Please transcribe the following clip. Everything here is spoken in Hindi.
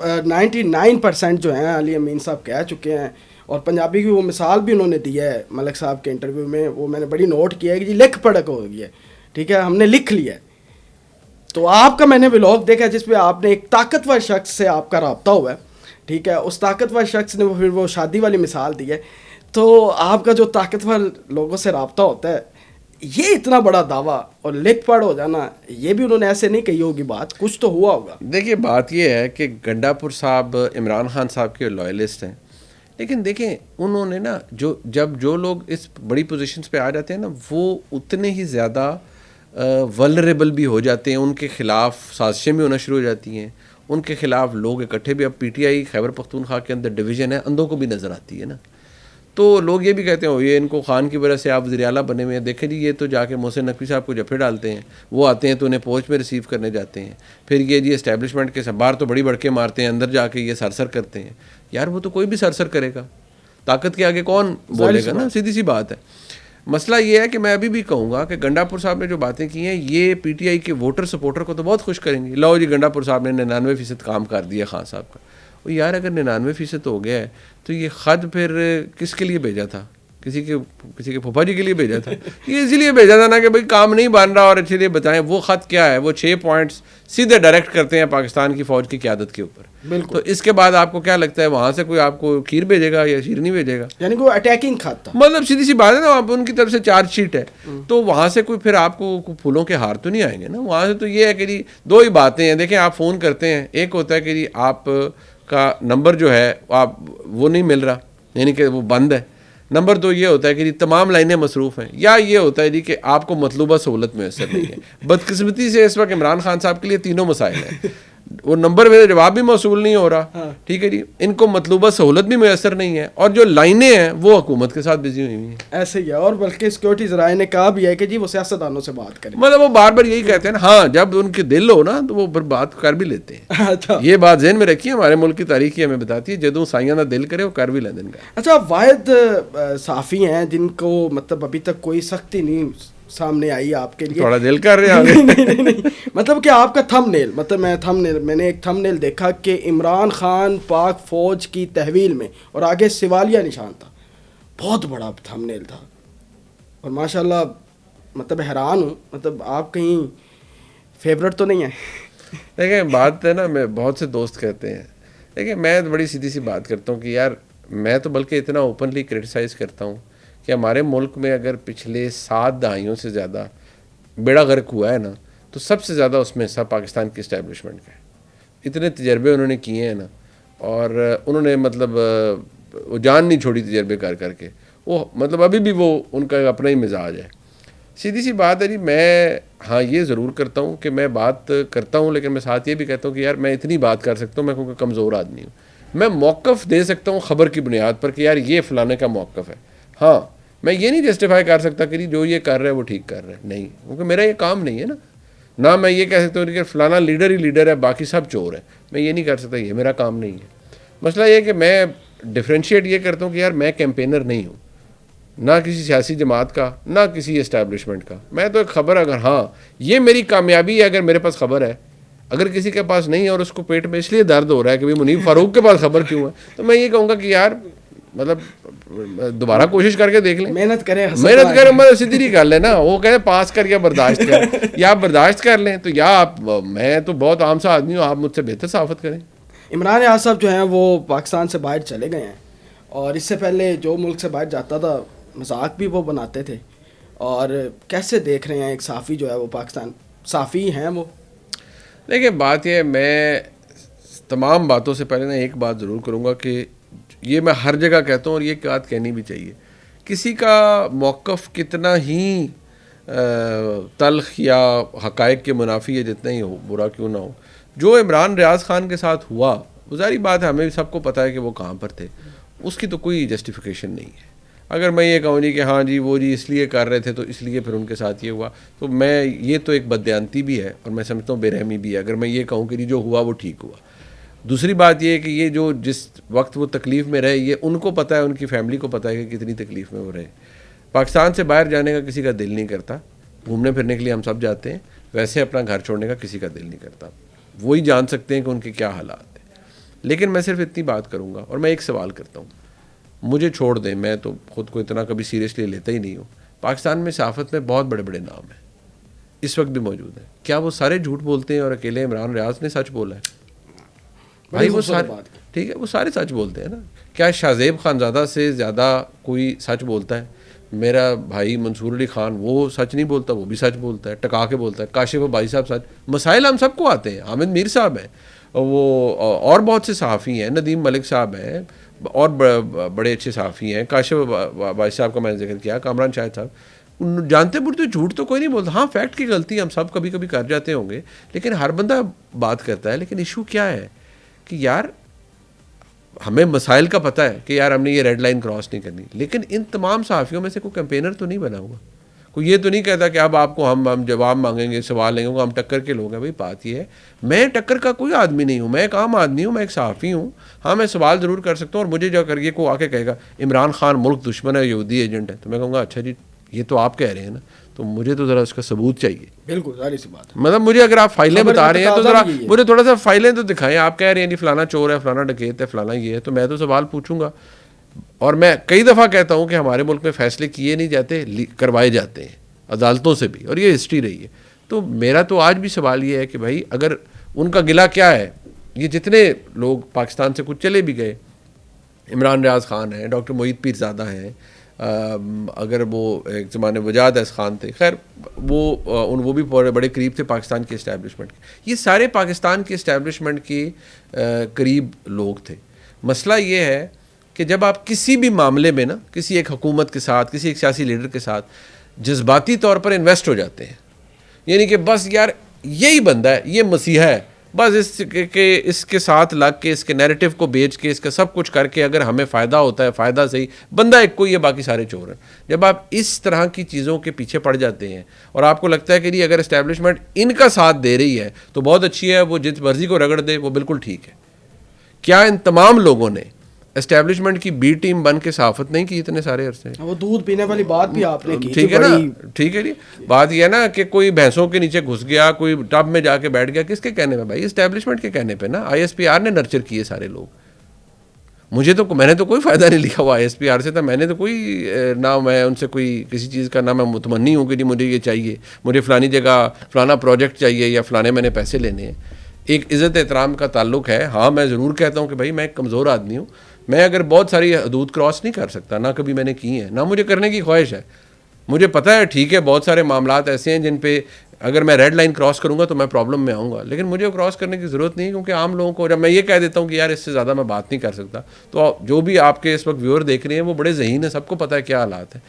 99% जो हैं अली अमीन साहब कह चुके हैं, और पंजाबी की वो मिसाल भी उन्होंने दी है मलिक साहब के इंटरव्यू में, वो मैंने बड़ी नोट किया है कि जी लिख पढ़क हो गई है, ठीक है, हमने लिख लिया है। तो आपका मैंने व्लॉग देखा जिसमें आपने एक ताकतवर शख्स से आपका रब्ता हुआ है, ठीक है, उस ताकतवर शख्स ने फिर वो शादी वाली मिसाल दी है। तो आपका जो ताकतवर लोगों से रब्ता होता है, ये इतना बड़ा दावा और लिख पढ़ हो जाना, ये भी उन्होंने ऐसे नहीं कही होगी बात, कुछ तो हुआ होगा। देखिए बात ये है कि गंडापुर साहब इमरान खान साहब के लॉयलिस्ट हैं, लेकिन देखें उन्होंने ना जो लोग इस बड़ी पोजीशंस पे आ जाते हैं ना, वो उतने ही ज़्यादा वल्नरेबल भी हो जाते हैं, उनके ख़िलाफ़ साजिशें भी होना शुरू हो जाती हैं, उनके ख़िलाफ़ लोग इकट्ठे भी। अब पीटीआई खैबर पख्तूनख्वा के अंदर डिवीज़न है, अंधों को भी नज़र आती है ना, तो लोग ये भी कहते हैं ये इनको खान की वजह से आप वज़ीर आला बने हुए हैं। देखें जी ये तो जाके मोहसिन नकवी साहब को जफे डालते हैं, वो आते हैं तो उन्हें पोस्ट में रिसीव करने जाते हैं, फिर ये जी इस्टेब्लिशमेंट के सब बाहर तो बड़ी बड़के मारते हैं, अंदर जाके ये सरसर करते हैं। यार वो तो कोई भी सरसर करेगा, ताकत के आगे कौन बोलेगा ना, सीधी सी बात है। मसला ये है कि मैं अभी भी कहूँगा कि गंडापुर साहब ने जो बातें की हैं ये पीटीआई के वोटर सपोर्टर को तो बहुत खुश करेंगी। लो जी गंडापुर साहब ने 99% काम कर दिया खान साहब का। वो यार अगर 99% हो गया है तो ये ख़त फिर किसके लिए भेजा था? किसी के फूफा जी के लिए भेजा था? ये इसीलिए भेजा था ना कि भाई काम नहीं बन रहा और इसलिए बताएं। वो ख़त क्या है? वो 6 पॉइंट्स सीधे डायरेक्ट करते हैं पाकिस्तान की फ़ौज की क़यादत के ऊपर। तो इसके बाद आपको क्या लगता है वहाँ से कोई आपको खीर भेजेगा या शीरनी भेजेगा? यानी कि वो अटैकिंग खत था, मतलब सीधी सी बात है ना, आप उनकी तरफ से चार्जशीट है, तो वहाँ से कोई फिर आपको फूलों के हार तो नहीं आएंगे ना। वहाँ से तो ये है कि जी दो ही बातें हैं। देखें आप फ़ोन करते हैं, एक होता है कि जी आप का नंबर जो है आप वो नहीं मिल रहा, यानी कि वो बंद है। नंबर 2 ये होता है कि जी तमाम लाइनें मसरूफ़ हैं, या ये होता है जी कि आपको मतलूबा सहूलत मैसर नहीं है। बदकिस्मती से इस वक्त इमरान खान साहब के लिए तीनों मसाइल हैं। वो नंबर में जवाब भी मौसूल नहीं हो रहा, ठीक है जी, इनको मतलूबा सहूलत भी मैसर नहीं है, और जो लाइनें हैं वो हुकूमत के साथ बिजी हुई हैं। ऐसे ही है, और बल्कि सिक्योरिटी ज़राए ने कहा भी है कि जी वो सियासतदानों से बात करें। मतलब वो बार बार यही कहते हैं ना, हाँ जब उनके दिल हो ना तो वो फिर बात कर भी लेते हैं। अच्छा, ये बात ज़हन में रखिए, हमारे मुल्क की तारीख हमें बताती है जदों साइयां का दिल करे वो कर भी लेते हैं। अच्छा, वाहिद साफ़ी हैं जिनको मतलब अभी तक कोई सख्ती नहीं सामने आई आपके लिए। थोड़ा दिल कर रहे हैं नहीं, मतलब कि आपका थंबनेल, मतलब मैंने एक थंबनेल देखा कि इमरान खान पाक फ़ौज की तहवील में, और आगे सिवालिया निशान था, बहुत बड़ा थंबनेल था, और माशाल्लाह मतलब हैरान हूँ, मतलब आप कहीं फेवरेट तो नहीं है? देखें बात है ना, मैं बहुत से दोस्त कहते हैं, देखिए मैं बड़ी सीधी सी बात करता हूँ कि यार मैं तो बल्कि इतना ओपनली क्रिटिसाइज़ करता हूँ कि हमारे मुल्क में अगर पिछले 7 दहाइयों से ज़्यादा बेड़ा गर्क हुआ है ना, तो सबसे ज़्यादा उसमें हिस्सा पाकिस्तान की इस्टेब्लिशमेंट का है। इतने तजर्बे उन्होंने किए हैं ना, और उन्होंने मतलब वो जान नहीं छोड़ी तजर्बे कर करके। वो मतलब अभी भी वो उनका अपना ही मिजाज है। सीधी सी बात है जी, मैं हाँ ये ज़रूर करता हूँ कि मैं बात करता हूँ, लेकिन मैं साथ ये भी कहता हूँ कि यार मैं इतनी बात कर सकता हूँ, मैं क्योंकि कमज़ोर आदमी हूँ, मैं मौक़िफ़ दे सकता हूँ ख़बर की बुनियाद पर कि यार ये फ़लाने का मौक़िफ़ है। हाँ मैं ये नहीं जस्टिफाई कर सकता कि जो ये कर रहा है वो ठीक कर रहा है, नहीं, क्योंकि मेरा ये काम नहीं है ना मैं ये कह सकता हूँ कि फ़लाना लीडर ही लीडर है बाकी सब चोर है, मैं ये नहीं कर सकता, ये मेरा काम नहीं है। मसला ये है कि मैं डिफ्रेंशिएट ये करता हूँ कि यार मैं कैंपेनर नहीं हूँ, ना किसी सियासी जमात का, ना किसी इस्टेब्लिशमेंट का। मैं तो एक ख़बर, अगर हाँ ये मेरी कामयाबी है, अगर मेरे पास ख़बर है, अगर किसी के पास नहीं है और उसको पेट में इसलिए दर्द हो रहा है कि भाई मुनीब फ़ारूक के पास ख़बर क्यों है, तो मैं ये कहूँगा कि यार मतलब दोबारा कोशिश करके देख लें, मेहनत करें मतलब सीधी नहीं कर लेना। वो कहते पास कर या बर्दाश्त कर, या आप बर्दाश्त कर लें तो, या आप, मैं तो बहुत आम सा आदमी हूँ, आप मुझसे बेहतर साफ़त करें। इमरान यार साहब जो हैं वो पाकिस्तान से बाहर चले गए हैं, और इससे पहले जो मुल्क से बाहर जाता था मजाक भी वो बनाते थे, और कैसे देख रहे हैं एक साफ़ी जो है वो पाकिस्तान साफ़ी हैं वो? देखिए बात यह, मैं तमाम बातों से पहले ना एक बात ज़रूर करूँगा कि ये मैं हर जगह कहता हूँ और ये बात कहनी भी चाहिए, किसी का मौक़िफ़ कितना ही तल्ख़ या हक़ाइक़ के मुनाफी है जितना ही हो, बुरा क्यों ना हो, जो इमरान रियाज़ ख़ान के साथ हुआ, वो ज़ाहिर बात है हमें सबको पता है कि वो कहाँ पर थे, उसकी तो कोई जस्टिफिकेशन नहीं है। अगर मैं ये कहूँ जी कि हाँ जी वो जी इसलिए कर रहे थे तो इसलिए फिर उनके साथ ये हुआ, तो मैं ये तो एक बददयांती भी है और मैं समझता हूँ बेरहमी भी है अगर मैं ये कहूँ कि जी जो हुआ वो ठीक हुआ। दूसरी बात ये है कि ये जो जिस वक्त वो तकलीफ़ में रहे, ये उनको पता है, उनकी फैमिली को पता है कि कितनी तकलीफ़ में वो रहे। पाकिस्तान से बाहर जाने का किसी का दिल नहीं करता, घूमने फिरने के लिए हम सब जाते हैं, वैसे अपना घर छोड़ने का किसी का दिल नहीं करता। वही जान सकते हैं कि उनके क्या हालात हैं। लेकिन मैं सिर्फ इतनी बात करूँगा और मैं एक सवाल करता हूँ, मुझे छोड़ दें, मैं तो खुद को इतना कभी सीरियसली लेता ही नहीं हूँ। पाकिस्तान में सहाफ़त में बहुत बड़े बड़े नाम हैं, इस वक्त भी मौजूद हैं। क्या वो सारे झूठ बोलते हैं और अकेले इमरान रियाज ने सच बोला है? भाई वो सारे, ठीक है, वो सारे सच बोलते हैं ना। क्या शाहजेब खानज़ादा से ज़्यादा कोई सच बोलता है? मेरा भाई मंसूर अली खान वो सच नहीं बोलता, वो भी सच बोलता है, टका के बोलता है। काशिफ भाई साहब सच, मसाइल हम सबको आते हैं। हामिद मीर साहब हैं, वो और बहुत से सहाफ़ी हैं, नदीम मलिक साहब हैं, और बड़े अच्छे सहाफ़ी हैं। काशिफ भाई साहब का मैंने जिक्र किया, कामरान शाहिद साहब, जानते बुझते झूठ तो कोई नहीं बोलता। हाँ, फैक्ट की गलती हम सब कभी कभी कर जाते होंगे, लेकिन हर बंदा बात करता है। लेकिन इशू क्या है कि यार हमें मसाइल का पता है कि यार हमने ये रेड लाइन क्रॉस नहीं करनी, लेकिन इन तमाम सहाफ़ियों में से कोई कैंपेनर तो नहीं बना हुआ। कोई ये तो नहीं कहता कि अब आपको हम जवाब मांगेंगे, सवाल लेंगे, हम टक्कर के लोग हैं। भाई बात ये है, मैं टक्कर का कोई आदमी नहीं हूँ, मैं एक आम आदमी हूँ, मैं एक सहाफ़ी हूँ। हाँ, मैं सवाल ज़रूर कर सकता हूँ। और मुझे जो करके को आके कहेगा इमरान खान मुल्क दुश्मन है, यहूदी एजेंट है, तो मैं कहूँगा अच्छा जी, ये तो आप कह रहे हैं ना, तो मुझे तो ज़रा उसका सबूत चाहिए। बिल्कुल सारी सी बात है। मतलब मुझे अगर आप फाइलें बता रहे हैं तो ज़रा मुझे थोड़ा सा फाइलें तो दिखाएं। आप कह रहे हैं जी फलाना चोर है, फलाना डकैत है, फलाना ये है, तो मैं तो सवाल पूछूंगा। और मैं कई दफ़ा कहता हूँ कि हमारे मुल्क में फ़ैसले किए नहीं जाते, करवाए जाते हैं अदालतों से भी, और ये हिस्ट्री रही है। तो मेरा तो आज भी सवाल ये है कि भाई अगर उनका गिला क्या है, ये जितने लोग पाकिस्तान से कुछ चले भी गए, इमरान रियाज खान है, डॉक्टर मोईद पीरज़ादा हैं, अगर वो एक ज़माने वजाद एस खान थे, खैर वो भी बड़े करीब थे पाकिस्तान के इस्टेब्लिशमेंट के। ये सारे पाकिस्तान के इस्टेब्लिशमेंट के करीब लोग थे। मसला ये है कि जब आप किसी भी मामले में ना किसी एक हुकूमत के साथ, किसी एक सियासी लीडर के साथ जज्बाती तौर पर इन्वेस्ट हो जाते हैं, यानी कि बस यार यही बंदा है, ये मसीहा है, बस इसके साथ लग के, इसके नैरेटिव को बेच के, इसका सब कुछ करके अगर हमें फ़ायदा होता है, फ़ायदा सही, बंदा एक कोई है, बाकी सारे चोर हैं। जब आप इस तरह की चीज़ों के पीछे पड़ जाते हैं और आपको लगता है कि नहीं अगर इस्टेब्लिशमेंट इनका साथ दे रही है तो बहुत अच्छी है, वो जिस मर्ज़ी को रगड़ दे वो बिल्कुल ठीक है। क्या इन तमाम लोगों ने एस्टेब्लिशमेंट की बी टीम बन के सहाफ़त नहीं की इतने सारे अरसे? वो दूध पीने वाली बात भी आपने की, ठीक है ना, ठीक है जी। बात यह है ना कि कोई भैंसों के नीचे घुस गया, कोई टब में जाके बैठ गया, किसके कहने पे भाई? एस्टेब्लिशमेंट के कहने पे ना। ISPR ने नर्चर किए सारे लोग। मैंने तो कोई फ़ायदा नहीं लिखा हुआ ISPR से, था मैंने तो कोई ना मैं उनसे कोई किसी चीज़ का ना मैं मुतमन्नी हूँ कि जी मुझे ये चाहिए, मुझे फ़लानी जगह फ़लाना प्रोजेक्ट चाहिए या फ़लाने मैंने पैसे लेने हैं। एक इज़्ज़त एहतराम का ताल्लुक़ है। हाँ, मैं ज़रूर कहता हूँ कि भाई मैं एक कमज़ोर आदमी हूँ, मैं अगर बहुत सारी हदूद क्रॉस नहीं कर सकता, ना कभी मैंने की है, ना मुझे करने की ख्वाहिश है। मुझे पता है ठीक है बहुत सारे मामलात ऐसे हैं जिन पे अगर मैं रेड लाइन क्रॉस करूंगा तो मैं प्रॉब्लम में आऊँगा, लेकिन मुझे क्रॉस करने की ज़रूरत नहीं है, क्योंकि आम लोगों को जब मैं ये कह देता हूँ कि यार इससे ज़्यादा मैं बात नहीं कर सकता, तो जो भी आपके इस वक्त व्यूअर देख रहे हैं वो बड़े ज़हीन है, सबको पता है क्या हालात है।